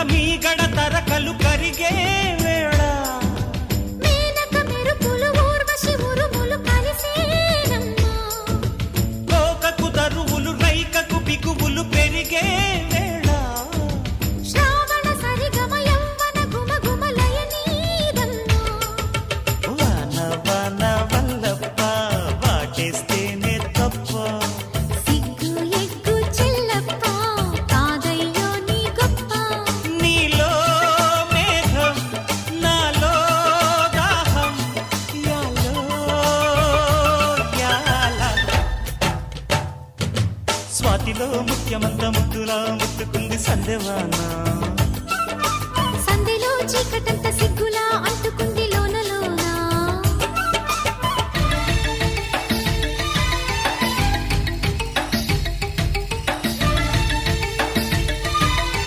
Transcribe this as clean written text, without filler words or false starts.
మీ గడ తరకలు కరిగే వేళ మేనక మెరుపులు ఊర్వశి ఉరుములు కలిసేనమ్మా కోకకు దరువులు రైకకు బిగువులు పెరిగే వేళ శ్రావణ సరిగమ యవ్వన గుమ గుమలయ నీదమ్మా వాన వాన వల్లప్ప వాటేస్తేనే తప్ప సిగ్గు ఎగ్గు చెల్లప్ప కాదయ్యో నీ గొప్ప నీలో మేఘం నాలో దాహం యాలో యాల స్వాతిలో ముఖ్యమంత ముద్దులా ముట్టుకుంది సందెవాన సందెలో చీకటంత సిగ్గుల